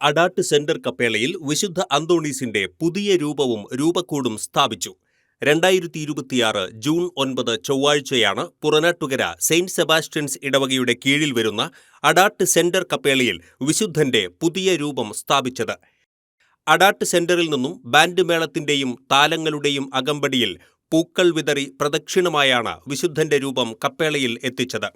Adat centre കപ്പേളയിൽ വിശുദ്ധ അന്തോണീസിന്റെ പുതിയ രൂപവും രൂപക്കൂടും സ്ഥാപിച്ചു. 2026 ജൂൺ 9 ചൊവ്വാഴ്ചയാണ് പുറനാട്ടുകര സെയിന്റ് സെബാസ്റ്റ്യൻസ് ഇടവകയുടെ കീഴിൽ വരുന്ന അഡാട്ട് സെന്റർ കപ്പേളയിൽ വിശുദ്ധന്റെ പുതിയ രൂപം സ്ഥാപിച്ചത്. അഡാട്ട് സെന്ററിൽ നിന്നും ബാൻഡ് മേളത്തിന്റെയും താലങ്ങളുടെയും അകമ്പടിയിൽ പൂക്കൾ വിതറി പ്രദക്ഷിണമായാണ് വിശുദ്ധന്റെ രൂപം കപ്പേളയിൽ എത്തിച്ചത്.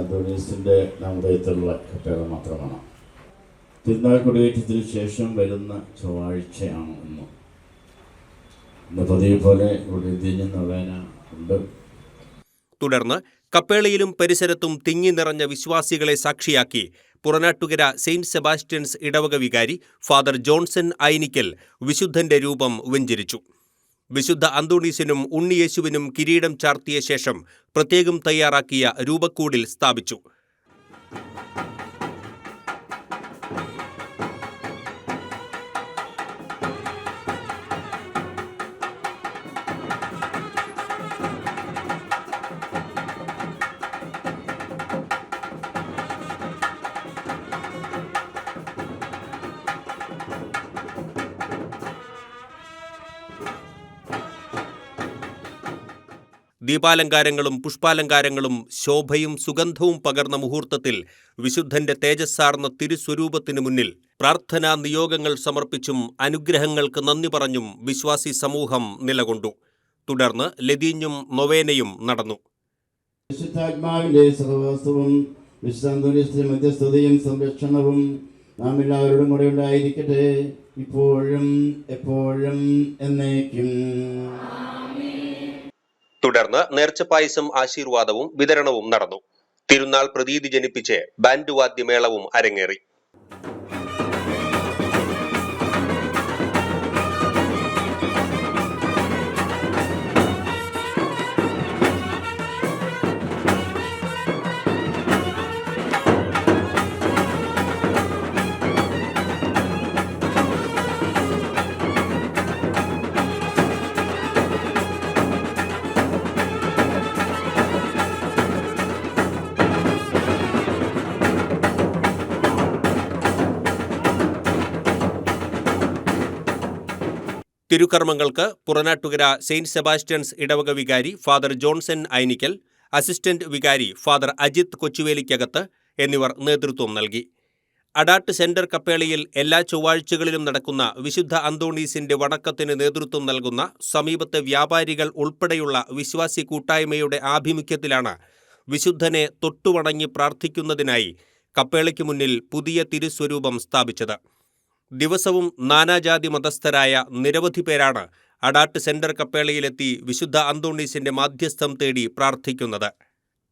അന്തോണീസിൻ്റെ നാമധേയത്തിലുള്ള കപ്പേള മാത്രമാണ്. തിരുനാൾ കൊടിയേറ്റത്തിന് ശേഷം വരുന്ന ചൊവ്വാഴ്ചയാണ് ഇന്ന് പതിവ് പോലെ ഇവിടെ തിരിഞ്ഞ് നൊവേന ഉണ്ട്. തുടർന്ന് കപ്പേളയിലും പരിസരത്തും തിങ്ങി നിറഞ്ഞ വിശ്വാസികളെ സാക്ഷിയാക്കി പുറനാട്ടുകര സെയിന്റ് സെബാസ്റ്റ്യൻസ് ഇടവക വികാരി ഫാദർ ജോൺസൺ ഐനിക്കൽ വിശുദ്ധന്റെ രൂപം വെഞ്ചരിച്ചു. വിശുദ്ധ അന്തോണീസിനും ഉണ്ണിയേശുവിനും കിരീടം ചാർത്തിയ ശേഷം പ്രത്യേകം തയ്യാറാക്കിയ രൂപക്കൂടിൽ സ്ഥാപിച്ചു. ദീപാലങ്കാരങ്ങളും പുഷ്പാലങ്കാരങ്ങളും ശോഭയും സുഗന്ധവും പകർന്ന മുഹൂർത്തത്തിൽ വിശുദ്ധന്റെ തേജസ്സാർന്ന തിരുസ്വരൂപത്തിനു മുന്നിൽ പ്രാർത്ഥനാ നിയോഗങ്ങൾ സമർപ്പിച്ചും അനുഗ്രഹങ്ങൾക്ക് നന്ദി പറഞ്ഞും വിശ്വാസി സമൂഹം നിലകൊണ്ടു. തുടർന്ന് ലതീഞ്ഞും നൊവേനയും നടന്നു. വിശുദ്ധാത്മാവിന്റെ സഹവാസവും വിശുദ്ധാന്തോണീസിന്റെ മധ്യസ്ഥതയും സംരക്ഷണവും നാം എല്ലാവരോടും കൂടെ ഉണ്ടായിരിക്കട്ടെ, ഇപ്പോഴും എപ്പോഴും എന്നേക്കും. തുടർന്ന് നേർച്ചപ്പായസം ആശീർവാദവും വിതരണവും നടന്നു. തിരുനാൾ പ്രതീതി ജനിപ്പിച്ച് ബാൻഡ് വാദ്യമേളവും അരങ്ങേറി. തിരുക്കർമ്മങ്ങൾക്ക് പുറനാട്ടുകര സെയിന്റ് സെബാസ്റ്റ്യൻസ് ഇടവക വികാരി ഫാദർ ജോൺസൺ ഐനിക്കൽ, അസിസ്റ്റന്റ് വികാരി ഫാദർ അജിത് കൊച്ചുവേലിക്കകത്ത് എന്നിവർ നേതൃത്വം നൽകി. അഡാട്ട് സെന്റർ കപ്പേളയിൽ എല്ലാ ചൊവ്വാഴ്ചകളിലും നടക്കുന്ന വിശുദ്ധ അന്തോണീസിന്റെ വണക്കത്തിന് നേതൃത്വം നൽകുന്ന സമീപത്തെ വ്യാപാരികൾ ഉൾപ്പെടെയുള്ള വിശ്വാസി കൂട്ടായ്മയുടെ ആഭിമുഖ്യത്തിലാണ് വിശുദ്ധനെ തൊട്ടുവണങ്ങി പ്രാർത്ഥിക്കുന്നതിനായി കപ്പേളയ്ക്ക് മുന്നിൽ പുതിയ തിരുസ്വരൂപം സ്ഥാപിച്ചത്. ദിവസവും നാനാജാതി മതസ്ഥരായ നിരവധി പേരാണ് അഡാട്ട് സെന്റർ കപ്പേളയിലെത്തി വിശുദ്ധ അന്തോണീസിന്റെ മാധ്യസ്ഥം തേടി പ്രാർത്ഥിക്കുന്നത്.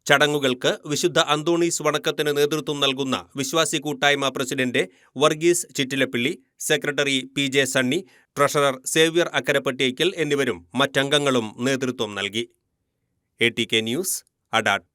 ചടങ്ങുകൾക്ക് വിശുദ്ധ അന്തോണീസ് വണക്കത്തിന് നേതൃത്വം നൽകുന്ന വിശ്വാസി കൂട്ടായ്മ president Varghese Chittilappilly, secretary PJ Sunny, treasurer Xavier Akkarapattiyekkal എന്നിവരും മറ്റംഗങ്ങളും നേതൃത്വം നൽകി. ATK news, Adat.